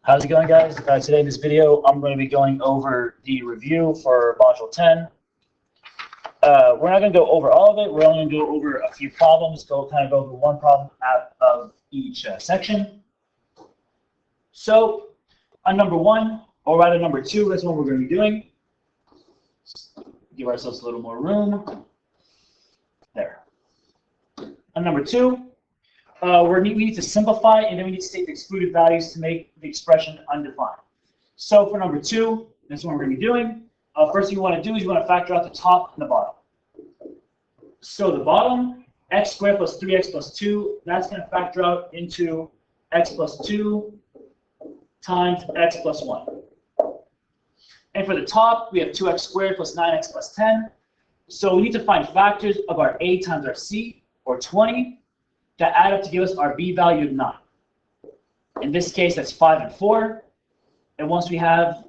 How's it going, guys? Today in this video, I'm going to be going over the review for Module 10. We're not going to go over all of it. We're only going to go over a few problems, go over one problem out of each section. So, on number 1, or rather number 2, that's what we're going to be doing. Give ourselves a little more room. There. On number 2, we need to simplify, and then we need to take the excluded values to make the expression undefined. So for number 2, that's what we're going to be doing. First thing you want to do is you want to factor out the top and the bottom. So the bottom, x squared plus 3x plus 2, that's going to factor out into x plus 2 times x plus 1. And for the top, we have 2x squared plus 9x plus 10. So we need to find factors of our a times our c, or 20, that add up to give us our b value of 9. In this case, that's 5 and 4. And once we have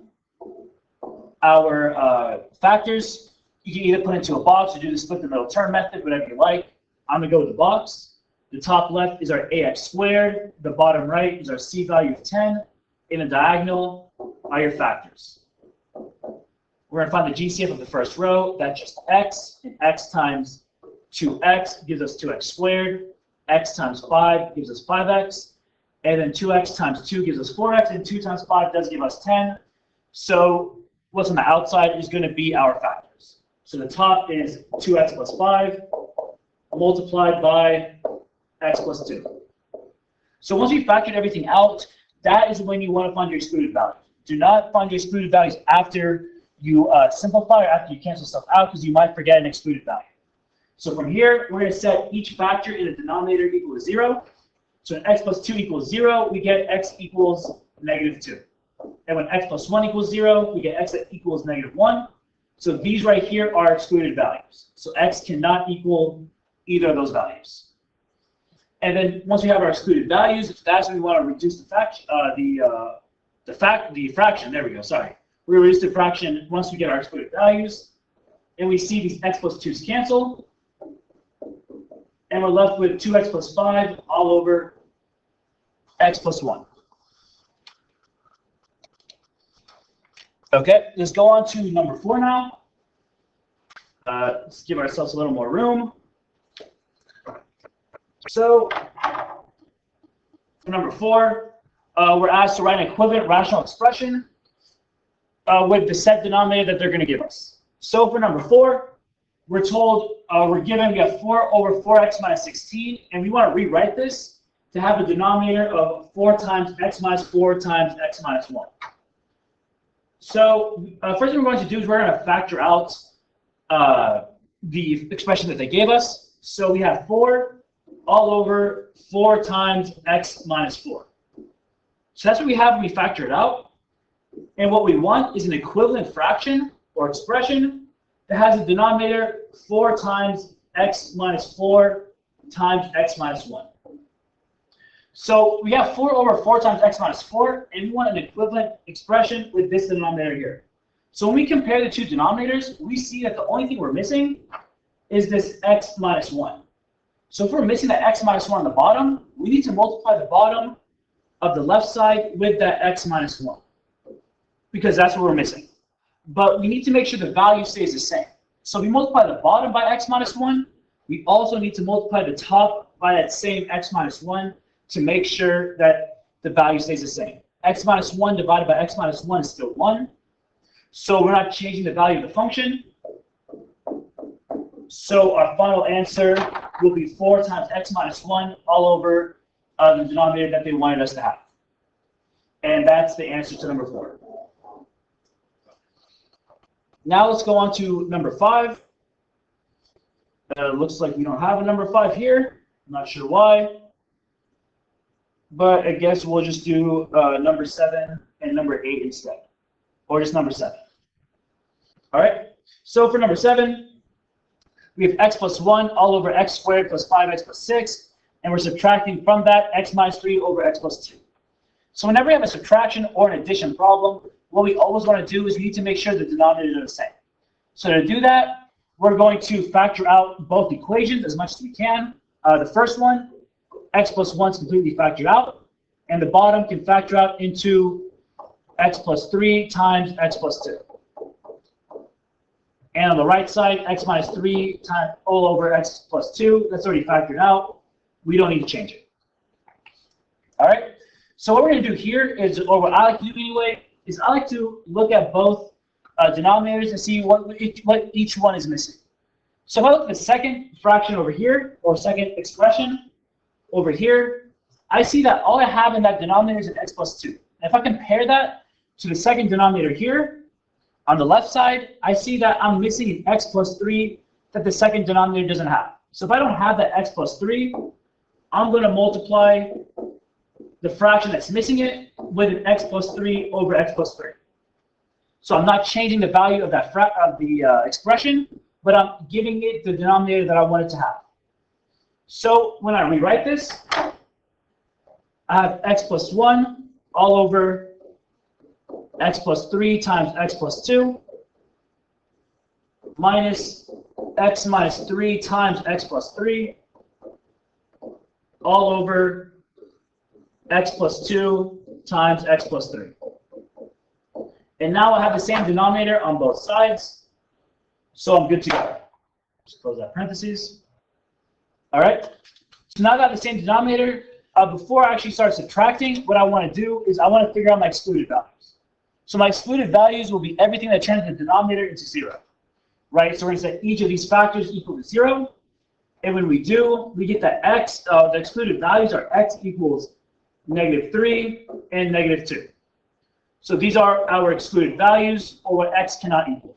our factors, you can either put it into a box or do the split the middle term method, whatever you like. I'm going to go with the box. The top left is our ax squared. The bottom right is our c value of 10. In the diagonal are your factors. We're going to find the GCF of the first row. That's just x. And x times 2x gives us 2x squared. X times 5 gives us 5x. And then 2x times 2 gives us 4x. And 2 times 5 does give us 10. So what's on the outside is going to be our factors. So the top is 2x plus 5 multiplied by x plus 2. So once we factored everything out, that is when you want to find your excluded values. Do not find your excluded values after you simplify or after you cancel stuff out, because you might forget an excluded value. So from here, we're going to set each factor in the denominator equal to 0. So when x plus 2 equals 0, we get x equals negative 2. And when x plus 1 equals 0, we get x equals negative 1. So these right here are excluded values. So x cannot equal either of those values. And then once we have our excluded values, that's when we want to reduce the fraction. There we go. Sorry, we reduce the fraction once we get our excluded values, and we see these x plus 2's cancel. And we're left with 2x plus 5 all over x plus 1. Okay, let's go on to number 4 now. Let's give ourselves a little more room. So, for number 4, we're asked to write an equivalent rational expression with the set denominator that they're going to give us. So for number 4, we're told, we have 4 over 4x minus 16, and we want to rewrite this to have a denominator of 4 times x minus 4 times x minus 1. So first thing we're going to do is we're going to factor out the expression that they gave us. So we have 4 all over 4 times x minus 4. So that's what we have when we factor it out. And what we want is an equivalent fraction or expression that has a denominator 4 times x minus 4 times x minus 1. So we have 4 over 4 times x minus 4, and we want an equivalent expression with this denominator here. So when we compare the two denominators, we see that the only thing we're missing is this x minus 1. So if we're missing that x minus 1 on the bottom, we need to multiply the bottom of the left side with that x minus 1, because that's what we're missing. But we need to make sure the value stays the same. So we multiply the bottom by x minus 1. We also need to multiply the top by that same x minus 1 to make sure that the value stays the same. X minus 1 divided by x minus 1 is still 1. So we're not changing the value of the function. So our final answer will be 4 times x minus 1 all over the denominator that they wanted us to have. And that's the answer to number 4. Now let's go on to number 5. Looks like we don't have a number 5 here. I'm not sure why. But I guess we'll just do number 7 and number 8 instead. Or just number 7. All right. So for number 7, we have x plus 1 all over x squared plus 5x plus 6. And we're subtracting from that x minus 3 over x plus 2. So whenever we have a subtraction or an addition problem, what we always want to do is we need to make sure the denominators are the same. So to do that, we're going to factor out both equations as much as we can. The first one, x plus 1 is completely factored out. And the bottom can factor out into x plus 3 times x plus 2. And on the right side, x minus 3 times all over x plus 2. That's already factored out. We don't need to change it. All right? So what we're going to do here is, or what I like to do anyway, is I like to look at both denominators and see what each one is missing. So if I look at the second fraction over here, or second expression over here, I see that all I have in that denominator is an x plus 2. And if I compare that to the second denominator here, on the left side, I see that I'm missing an x plus 3 that the second denominator doesn't have. So if I don't have that x plus 3, I'm going to multiply the fraction that's missing it with an x plus 3 over x plus 3. So I'm not changing the value of that expression, but I'm giving it the denominator that I want it to have. So when I rewrite this, I have x plus 1 all over x plus 3 times x plus 2 minus x minus 3 times x plus 3 all over x plus 2 times x plus 3. And now I have the same denominator on both sides, so I'm good to go. Just close that parentheses. All right, so now I got the same denominator. Before I actually start subtracting, what I want to do is I want to figure out my excluded values. So my excluded values will be everything that turns the denominator into 0, right? So we're going to set each of these factors equal to 0. And when we do, we get that x, the excluded values are x equals -3 and -2. So these are our excluded values, or what x cannot equal.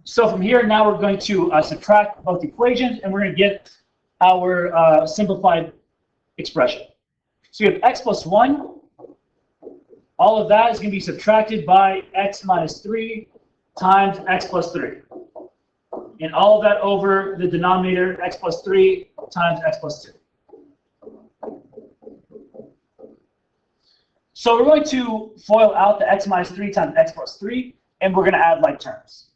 So from here, now we're going to subtract both equations, and we're going to get our simplified expression. So you have x plus 1. All of that is going to be subtracted by x minus 3 times x plus 3. And all of that over the denominator, x plus 3 times x plus 2. So we're going to FOIL out the x minus 3 times x plus 3, and we're going to add like terms.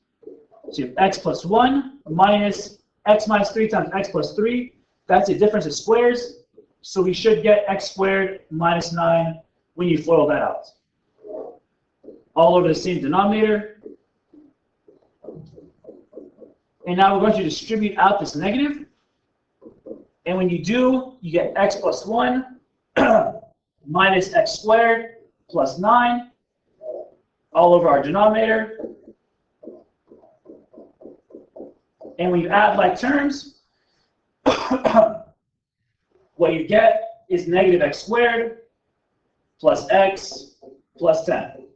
So you have x plus 1 minus x minus 3 times x plus 3. That's a difference of squares. So we should get x squared minus 9 when you FOIL that out. All over the same denominator. And now we're going to distribute out this negative. And when you do, you get x plus 1 minus x squared plus 9 all over our denominator. And when you add like terms, what you get is negative x squared plus x plus 10.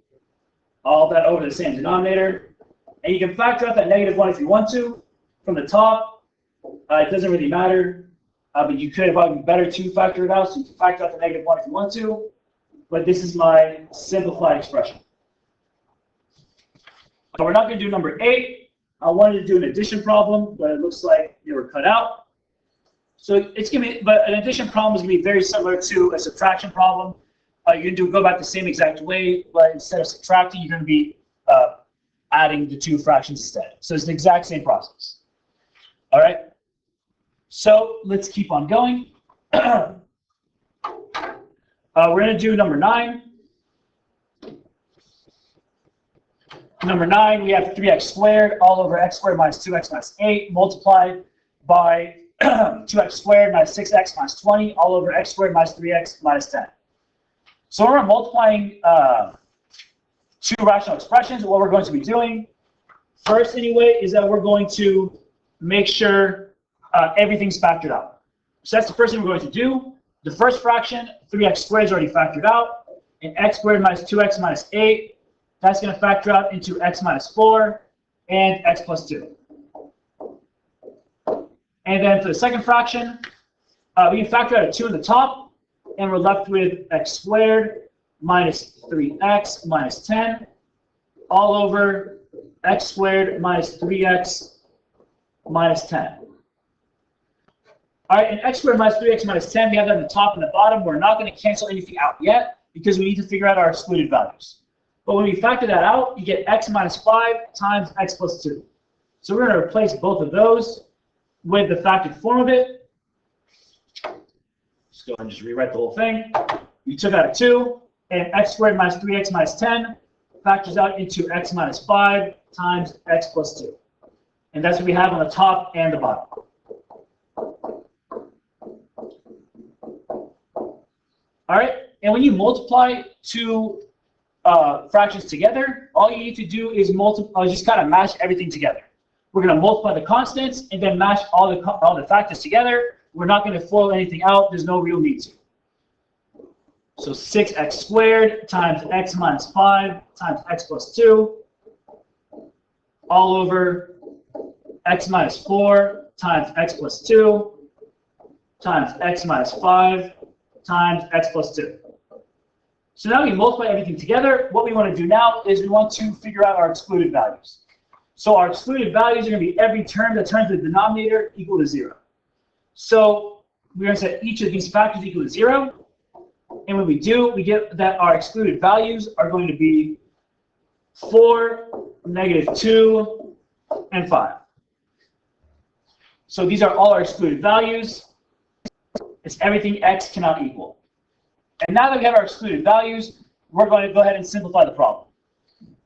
All that over the same denominator. And you can factor out that -1 if you want to from the top. It doesn't really matter, but you could probably be better to factor it out. So you can factor out the -1 if you want to. But this is my simplified expression. So we're not going to do number 8. I wanted to do an addition problem, but it looks like they were cut out. So it's going to be, but an addition problem is going to be very similar to a subtraction problem. You can go back the same exact way, but instead of subtracting, you're going to be adding the two fractions instead. So it's the exact same process. All right. So let's keep on going. We're going to do number 9. Number 9, we have 3x squared all over x squared minus 2x minus 8 multiplied by 2x squared minus 6x minus 20 all over x squared minus 3x minus 10. So we're multiplying two rational expressions. What we're going to be doing first anyway is that we're going to make sure everything's factored out. So that's the first thing we're going to do. The first fraction, 3x squared, is already factored out. And x squared minus 2x minus 8, that's going to factor out into x minus 4 and x plus 2. And then for the second fraction, we can factor out a 2 in the top, and we're left with x squared minus 3x minus 10 all over x squared minus 3x minus 10. All right, and x squared minus 3x minus 10, we have that in the top and the bottom. We're not going to cancel anything out yet because we need to figure out our excluded values. But when we factor that out, you get x minus 5 times x plus 2. So we're going to replace both of those with the factored form of it. Just go ahead and just rewrite the whole thing. You took out a 2, and x squared minus 3x minus 10 factors out into x minus 5 times x plus 2. And that's what we have on the top and the bottom. All right, and when you multiply two fractions together, all you need to do is just kind of mash everything together. We're going to multiply the constants and then mash all the factors together. We're not going to FOIL anything out. There's no real need to. So 6x squared times x minus 5 times x plus 2 all over x minus 4 times x plus 2 times x minus 5 times x plus 2. So now we multiply everything together. What we want to do now is we want to figure out our excluded values. So our excluded values are going to be every term that turns the denominator equal to 0. So we're going to set each of these factors equal to 0. And when we do, we get that our excluded values are going to be 4, -2, and 5. So these are all our excluded values. It's everything x cannot equal. And now that we have our excluded values, we're going to go ahead and simplify the problem.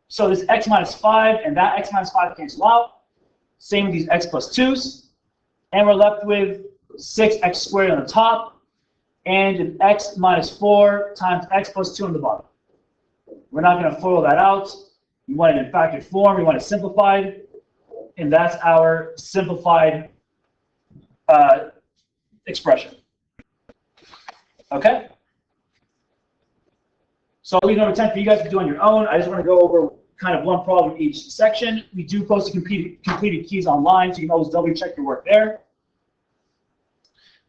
So this x minus 5 and that x minus 5 cancel out. Same with these x plus 2's. And we're left with 6x squared on the top and an x minus 4 times x plus 2 on the bottom. We're not going to FOIL that out. We want it in factored form. We want it simplified. And that's our simplified expression. Okay? So I'll leave number 10 for you guys to do on your own. I just want to go over kind of one problem each section. We do post the completed keys online, so you can always double check your work there.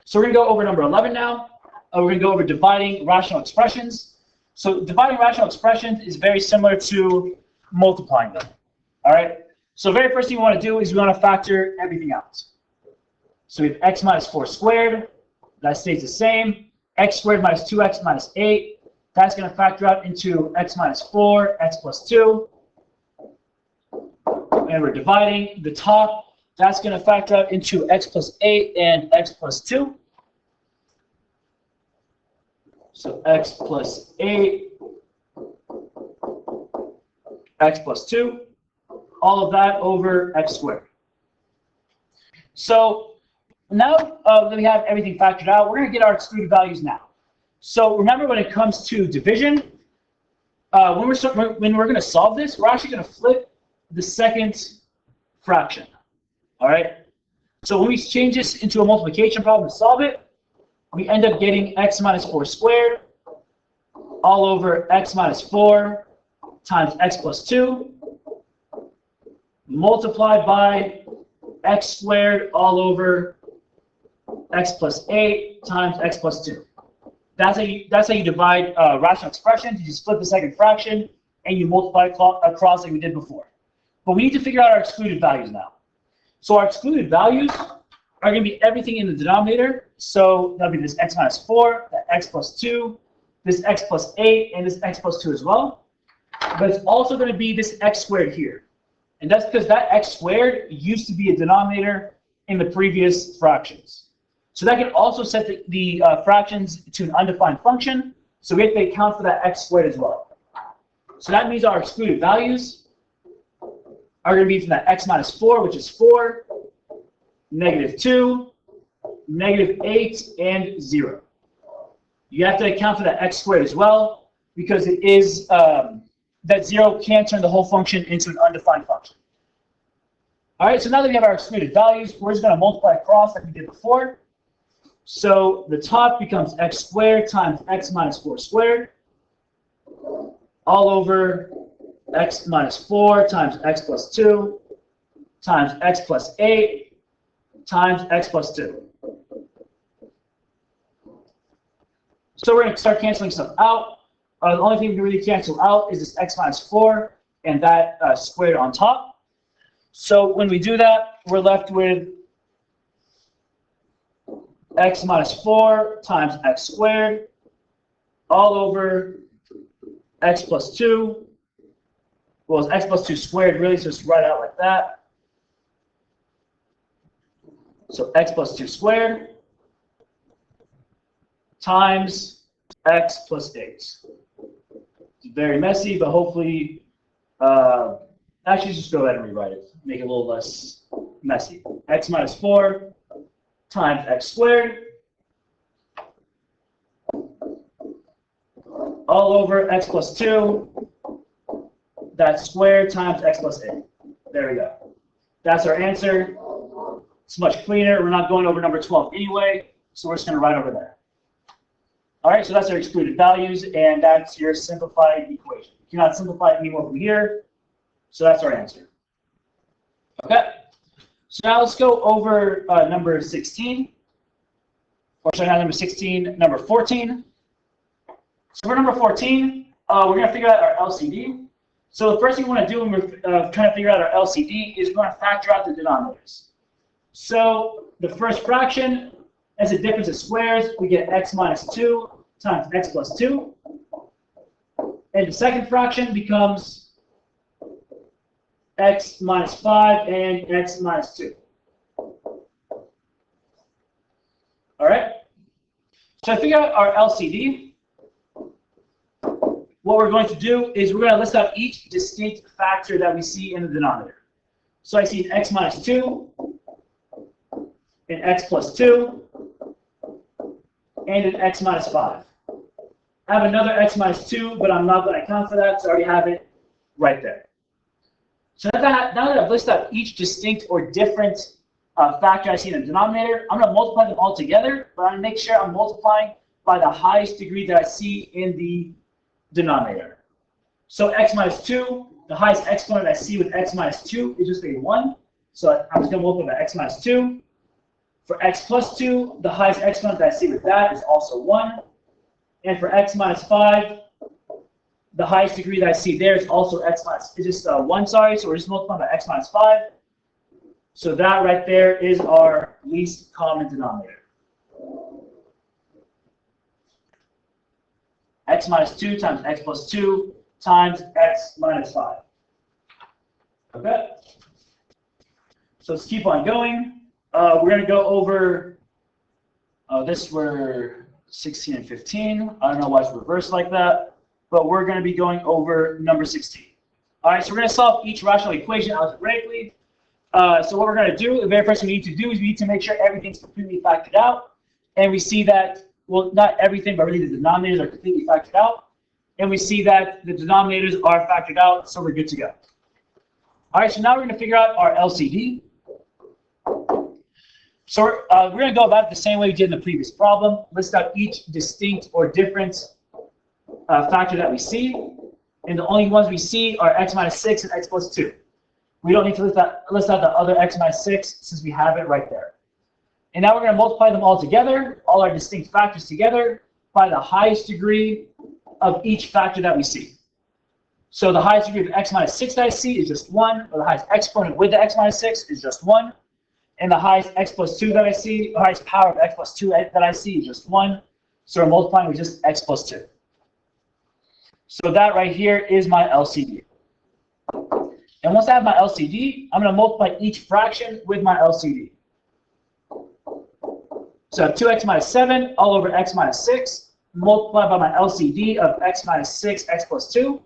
So we're going to go over number 11 now. We're going to go over dividing rational expressions. So dividing rational expressions is very similar to multiplying them. All right? So the very first thing we want to do is we want to factor everything out. So we have x minus 4 squared. That stays the same. X squared minus 2x minus 8. That's going to factor out into x minus 4, x plus 2. And we're dividing the top. That's going to factor out into x plus 8 and x plus 2. So x plus 8, x plus 2. All of that over x squared. So now that we have everything factored out, we're going to get our excluded values now. So remember, when it comes to division, when we're going to solve this, we're actually going to flip the second fraction. All right. So when we change this into a multiplication problem to solve it, we end up getting x minus 4 squared all over x minus 4 times x plus 2 multiplied by x squared all over x plus 8 times x plus 2. That's how you divide rational expressions. You just flip the second fraction and you multiply across like we did before. But we need to figure out our excluded values now. So our excluded values are going to be everything in the denominator. So that'll be this x minus 4, that x plus 2, this x plus 8, and this x plus 2 as well. But it's also going to be this x squared here. And that's because that x squared used to be a denominator in the previous fractions. So that can also set the fractions to an undefined function. So we have to account for that x squared as well. So that means our excluded values are going to be from that x minus 4, which is 4, -2, -8, and 0. You have to account for that x squared as well, because it is that 0 can turn the whole function into an undefined function. All right, so now that we have our excluded values, we're just going to multiply across like we did before. So the top becomes x squared times x minus 4 squared all over x minus 4 times x plus 2 times x plus 8 times x plus 2. So we're going to start canceling stuff out. The only thing we can really cancel out is this x minus 4 and that squared on top. So when we do that, we're left with x minus 4 times x squared all over x plus 2. Well, it's x plus 2 squared, really, so just write out like that. So x plus 2 squared times x plus 8. It's very messy, but hopefully, actually just go ahead and rewrite it. Make it a little less messy. X minus 4 times x squared all over x plus 2, that's squared times x plus 8. There we go. That's our answer. It's much cleaner. We're not going over number 12 anyway, so we're just going to write over there. All right, so that's our excluded values, and that's your simplified equation. You cannot simplify it anymore from here, so that's our answer. Okay, so now let's go over number 16. Or sorry, not number 16, number 14. So for number 14, we're going to figure out our LCD. So the first thing we want to do when we're trying to figure out our LCD is we're going to factor out the denominators. So the first fraction, as a difference of squares, we get x minus 2 times x plus 2. And the second fraction becomes x minus 5 and x minus 2. All right? So to figure out our LCD, what we're going to do is we're going to list out each distinct factor that we see in the denominator. So I see an x minus 2, an x plus 2, and an x minus 5. I have another x minus 2, but I'm not going to account for that, so I already have it right there. So now that I've listed out each distinct or different factor I see in the denominator, I'm going to multiply them all together, but I'm going to make sure I'm multiplying by the highest degree that I see in the denominator. So x minus 2, the highest exponent I see with x minus 2 is just a 1. So I'm just going to multiply by x minus 2. For x plus 2, the highest exponent that I see with that is also 1. And for x minus 5, the highest degree that I see there is also x minus, it's just 1, sorry, so we're just multiplying by x minus 5. So that right there is our least common denominator. X minus 2 times x plus 2 times x minus 5. Okay? So let's keep on going. We're going to go over, this were 16 and 15. I don't know why it's reversed like that, but we're going to be going over number 16. All right, so we're going to solve each rational equation algebraically. So what we're going to do, the very first thing we need to do is we need to make sure everything's completely factored out. And we see that, well, not everything, but really the denominators are completely factored out. And we see that the denominators are factored out, so we're good to go. All right, so now we're going to figure out our LCD. So we're going to go about it the same way we did in the previous problem. List out each distinct or different factor that we see. And the only ones we see are x minus 6 and x plus 2. We don't need to list out the other x minus 6 since we have it right there. And now we're going to multiply them all together, all our distinct factors together, by the highest degree of each factor that we see. So the highest degree of x minus 6 that I see is just 1, or the highest exponent with the x minus 6 is just 1. And the highest x plus 2 that I see, the highest power of x plus 2 that I see is just 1. So we're multiplying with just x plus 2. So that right here is my LCD. And once I have my LCD, I'm going to multiply each fraction with my LCD. So I have 2x minus 7 all over x minus 6, multiplied by my LCD of x minus 6, x plus 2,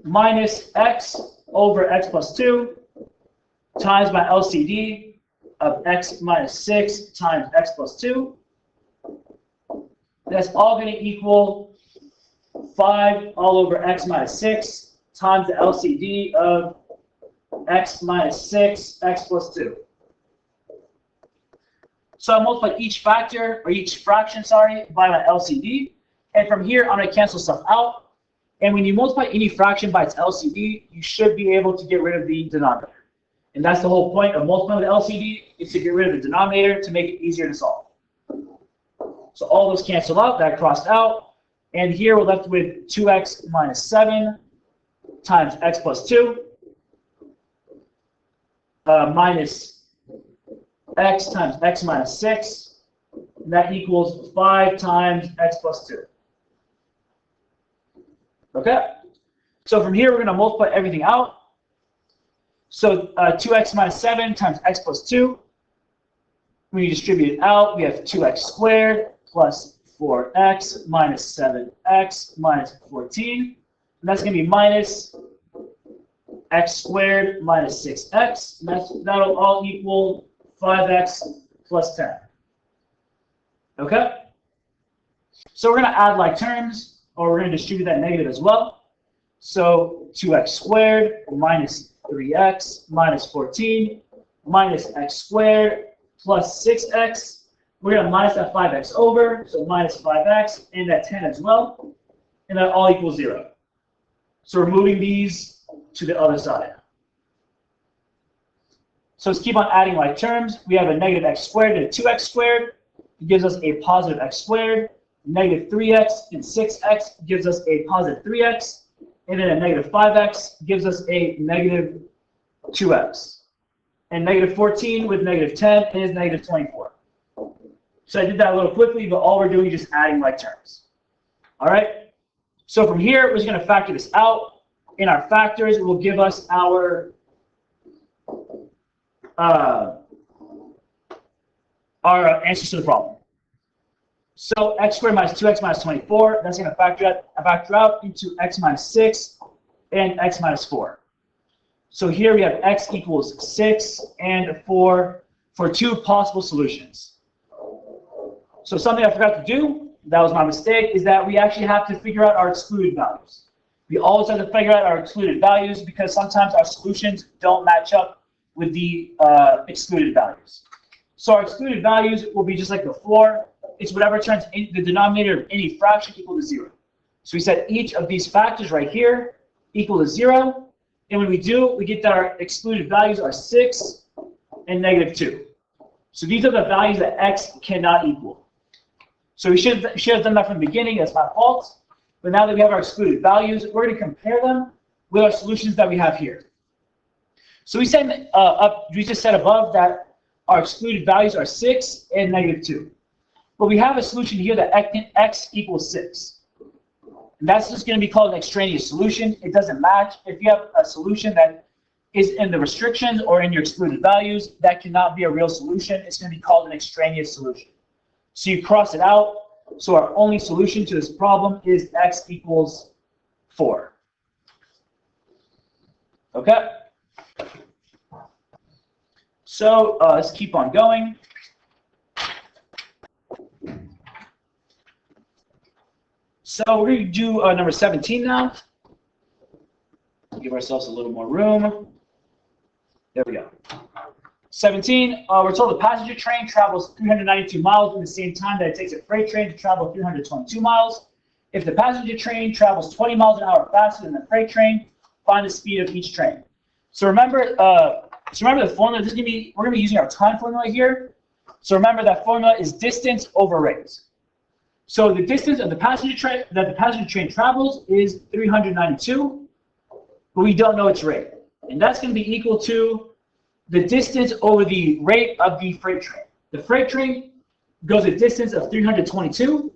minus x over x plus 2, times my LCD of x minus 6 times x plus 2. That's all going to equal 5 all over x minus 6 times the LCD of x minus 6, x plus 2. So I multiply each factor, or each fraction, sorry, by my LCD. And from here, I'm going to cancel stuff out. And when you multiply any fraction by its LCD, you should be able to get rid of the denominator. And that's the whole point of multiplying with LCD, is to get rid of the denominator to make it easier to solve. So all those cancel out, that crossed out. And here we're left with 2x minus 7 times x plus 2 minus x times x minus 6, and that equals 5 times x plus 2. Okay? So from here, we're going to multiply everything out. So 2x minus 7 times x plus 2. When you distribute it out, we have 2x squared plus 4x minus 7x minus 14. And that's going to be minus x squared minus 6x. And that'll all equal 5x plus 10. Okay? So we're going to add like terms, or we're going to distribute that negative as well. So 2x squared minus 3x minus 14 minus x squared plus 6x. We're going to minus that 5x over, so minus 5x, and that 10 as well. And that all equals 0. So we're moving these to the other side. So let's keep on adding like terms. We have a negative x squared and a 2x squared. It gives us a positive x squared. Negative 3x and 6x gives us a positive 3x. And then a negative 5x gives us a negative 2x. And negative 14 with negative 10 is negative 24. So I did that a little quickly, but all we're doing is just adding like terms. All right? So from here, we're just going to factor this out. In our factors, it will give us our answers to the problem. So x squared minus 2x minus 24, that's going to factor out into x minus 6 and x minus 4. So here we have x equals 6 and 4 for two possible solutions. So something I forgot to do, that was my mistake, is that we actually have to figure out our excluded values. We always have to figure out our excluded values because sometimes our solutions don't match up with the excluded values. So our excluded values will be just like before. It's whatever turns the denominator of any fraction equal to 0. So we set each of these factors right here equal to 0. And when we do, we get that our excluded values are 6 and negative 2. So these are the values that x cannot equal. So we should have done that from the beginning. That's my fault. But now that we have our excluded values, we're going to compare them with our solutions that we have here. So we just said above that our excluded values are 6 and negative 2. But we have a solution here that x equals 6. And that's just going to be called an extraneous solution. It doesn't match. If you have a solution that is in the restrictions or in your excluded values, that cannot be a real solution. It's going to be called an extraneous solution. So you cross it out. So our only solution to this problem is x equals 4. Okay? So let's keep on going. So we're going to do number 17 now. Give ourselves a little more room. There we go. 17, we're told the passenger train travels 392 miles in the same time that it takes a freight train to travel 322 miles. If the passenger train travels 20 miles an hour faster than the freight train, find the speed of each train. So remember the formula. We're going to be using our time formula here. So remember that formula is distance over rate. So the distance of the passenger train that the passenger train travels is 392, but we don't know its rate. And that's going to be equal to the distance over the rate of the freight train. The freight train goes a distance of 322,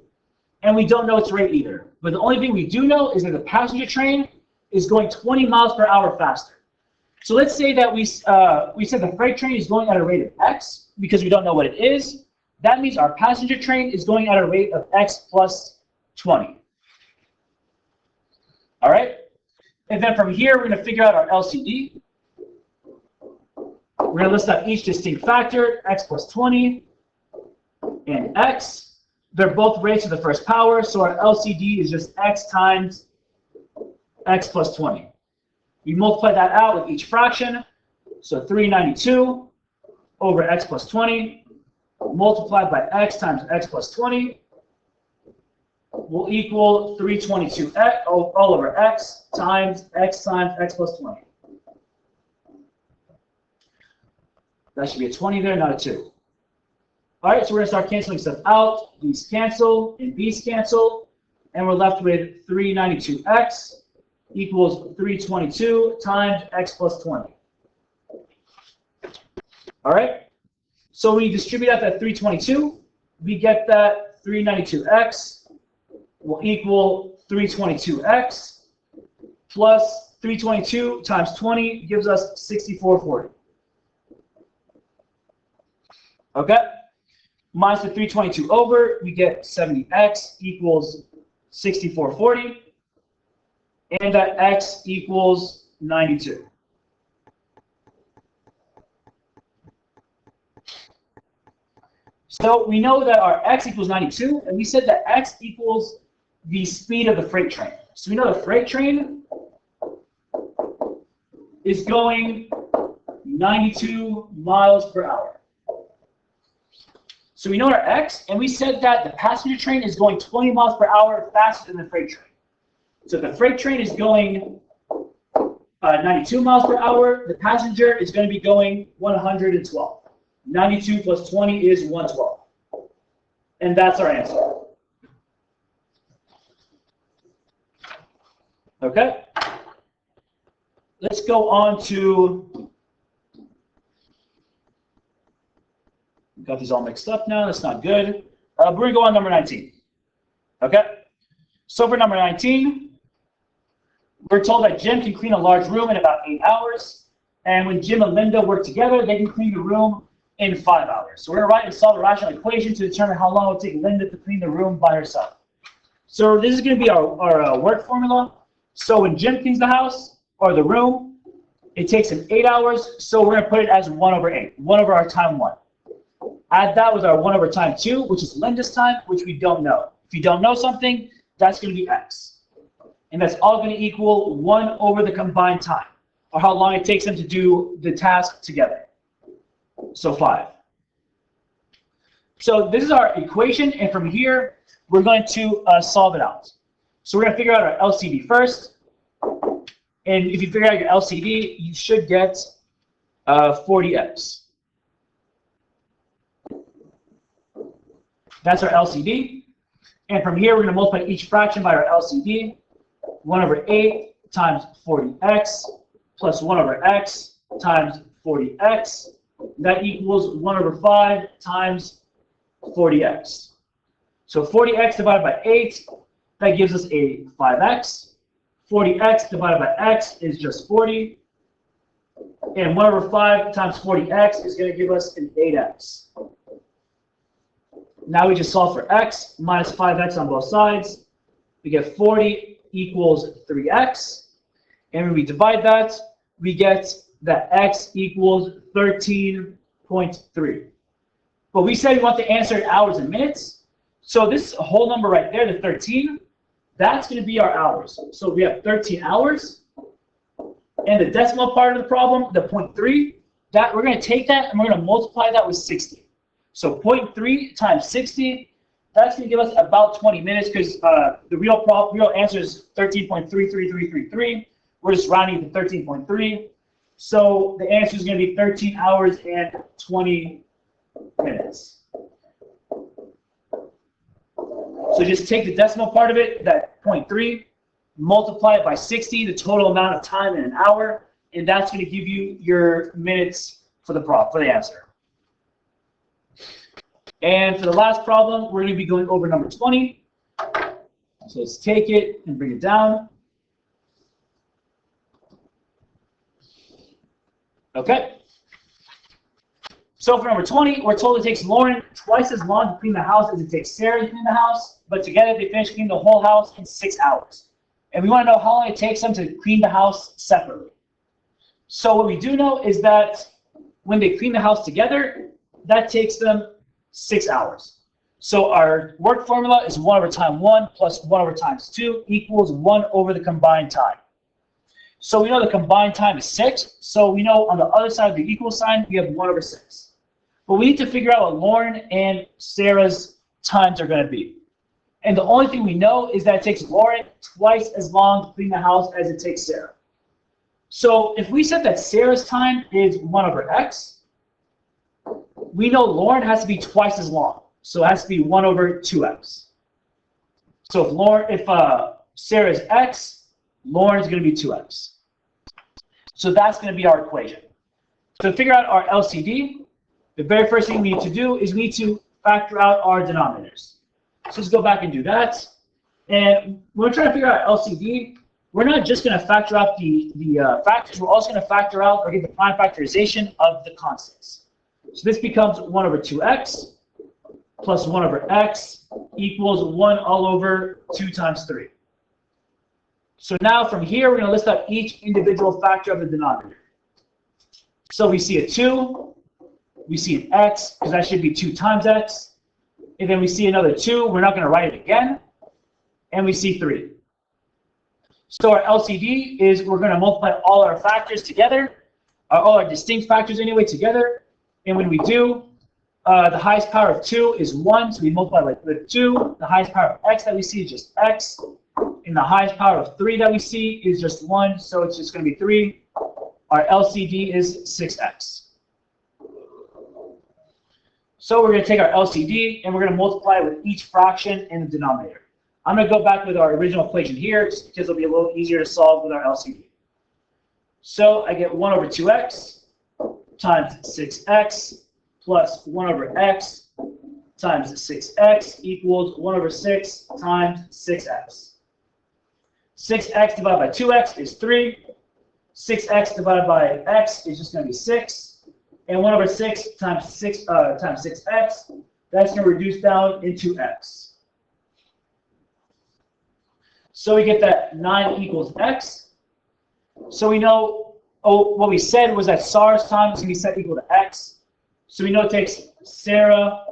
and we don't know its rate either. But the only thing we do know is that the passenger train is going 20 miles per hour faster. So let's say that we said the freight train is going at a rate of x because we don't know what it is. That means our passenger train is going at a rate of x plus 20. All right? And then from here, we're going to figure out our LCD. We're going to list out each distinct factor, x plus 20 and x. They're both raised to the first power, so our LCD is just x times x plus 20. We multiply that out with each fraction, so 392 over x plus 20 multiplied by x times x plus 20 will equal 322 all over x times x plus 20. That should be a 20 there, not a 2. All right, so we're going to start canceling stuff out. These cancel and these cancel, and we're left with 392x equals 322 times x plus 20. All right, so when you distribute out that 322, we get that 392x will equal 322x plus 322 times 20 gives us 6440. Okay, minus the 322 over, we get 70x equals 6440, and that x equals 92. So we know that our x equals 92, and we said that x equals the speed of the freight train. So we know the freight train is going 92 miles per hour. So we know our x, and we said that the passenger train is going 20 miles per hour faster than the freight train. So if the freight train is going 92 miles per hour, the passenger is going to be going 112. 92 plus 20 is 112. And that's our answer. Okay? Let's go on to, got these all mixed up now, that's not good. We're going to go on number 19. Okay? So for number 19, we're told that Jim can clean a large room in about 8 hours. And when Jim and Linda work together, they can clean the room in 5 hours. So we're going to write and solve a rational equation to determine how long it will take Linda to clean the room by herself. So this is going to be our work formula. So when Jim cleans the house, or the room, it takes him 8 hours, so we're going to put it as 1 over 8, 1 over our time 1. Add that with our 1 over time 2, which is Linda's time, which we don't know. If you don't know something, that's going to be x. And that's all going to equal 1 over the combined time, or how long it takes them to do the task together. So 5. So this is our equation, and from here, we're going to solve it out. So we're going to figure out our LCD first. And if you figure out your LCD, you should get 40x. That's our LCD. And from here, we're going to multiply each fraction by our LCD. 1 over 8 times 40x plus 1 over x times 40x. That equals 1 over 5 times 40x. So 40x divided by 8, that gives us a 5x. 40x divided by x is just 40. And 1 over 5 times 40x is going to give us an 8x. Now we just solve for x, minus 5x on both sides. We get 40 equals 3x. And when we divide that, we get that x equals 13.3. But we said we want the answer in hours and minutes. So this whole number right there, the 13, that's going to be our hours. So we have 13 hours. And the decimal part of the problem, the 0.3, that we're going to take that and we're going to multiply that with 60. So 0.3 times 60, that's going to give us about 20 minutes because the real answer is 13.33333. We're just rounding to 13.3. So the answer is going to be 13 hours and 20 minutes. So just take the decimal part of it, that 0.3, multiply it by 60, the total amount of time in an hour, and that's going to give you your minutes for the answer. And for the last problem, we're going to be going over number 20. So let's take it and bring it down. Okay. So for number 20, we're told it takes Lauren twice as long to clean the house as it takes Sarah to clean the house, but together they finish cleaning the whole house in 6 hours. And we want to know how long it takes them to clean the house separately. So what we do know is that when they clean the house together, that takes them 6 hours. So our work formula is 1 over time 1 plus 1 over times 2 equals 1 over the combined time. So we know the combined time is 6, so we know on the other side of the equal sign, we have 1 over 6. But we need to figure out what Lauren and Sarah's times are going to be. And the only thing we know is that it takes Lauren twice as long to clean the house as it takes Sarah. So if we said that Sarah's time is 1 over x, we know Lauren has to be twice as long. So it has to be 1 over 2x. So if Sarah is x, Lauren is going to be 2x. So that's going to be our equation. To figure out our LCD, the very first thing we need to do is we need to factor out our denominators. So let's go back and do that. And when we're trying to figure out LCD, we're not just going to factor out the factors, we're also going to factor out or get the prime factorization of the constants. So this becomes 1 over 2x plus 1 over x equals 1 all over 2 times 3. So now from here, we're going to list out each individual factor of the denominator. So we see a 2, we see an x, because that should be 2 times x, and then we see another 2, we're not going to write it again, and we see 3. So our LCD is we're going to multiply all our factors together, all our distinct factors anyway together, and when we do, the highest power of 2 is 1, so we multiply with 2. The highest power of x that we see is just x, and the highest power of 3 that we see is just 1, so it's just going to be 3. Our LCD is 6x. So we're going to take our LCD, and we're going to multiply with each fraction in the denominator. I'm going to go back with our original equation here, just because it'll be a little easier to solve with our LCD. So I get 1 over 2x times 6x plus 1 over x times 6x equals 1 over 6 times 6x. 6x divided by 2x is 3. 6x divided by x is just going to be 6. And 1 over 6 times 6x, that's going to reduce down into x. So we get that 9 equals x. So we know, what we said was that Sarah's time is going to be set equal to x. So we know it takes Sarah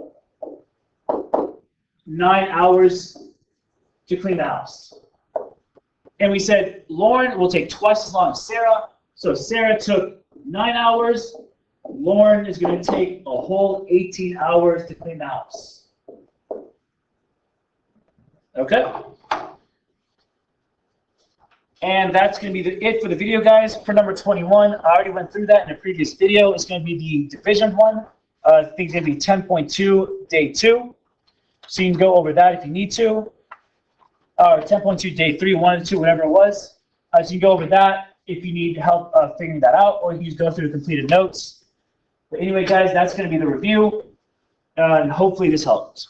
9 hours to clean the house. And we said Lauren will take twice as long as Sarah. So Sarah took 9 hours. Lauren is going to take a whole 18 hours to clean the house. Okay? And that's going to be it for the video, guys. For number 21, I already went through that in a previous video. It's going to be the division one. I think it's going to be 10.2, day 2. So you can go over that if you need to. Or 10.2, day 3, 1 and 2, whatever it was. So you can go over that if you need help figuring that out, or you can just go through the completed notes. But anyway, guys, that's going to be the review. And hopefully this helps.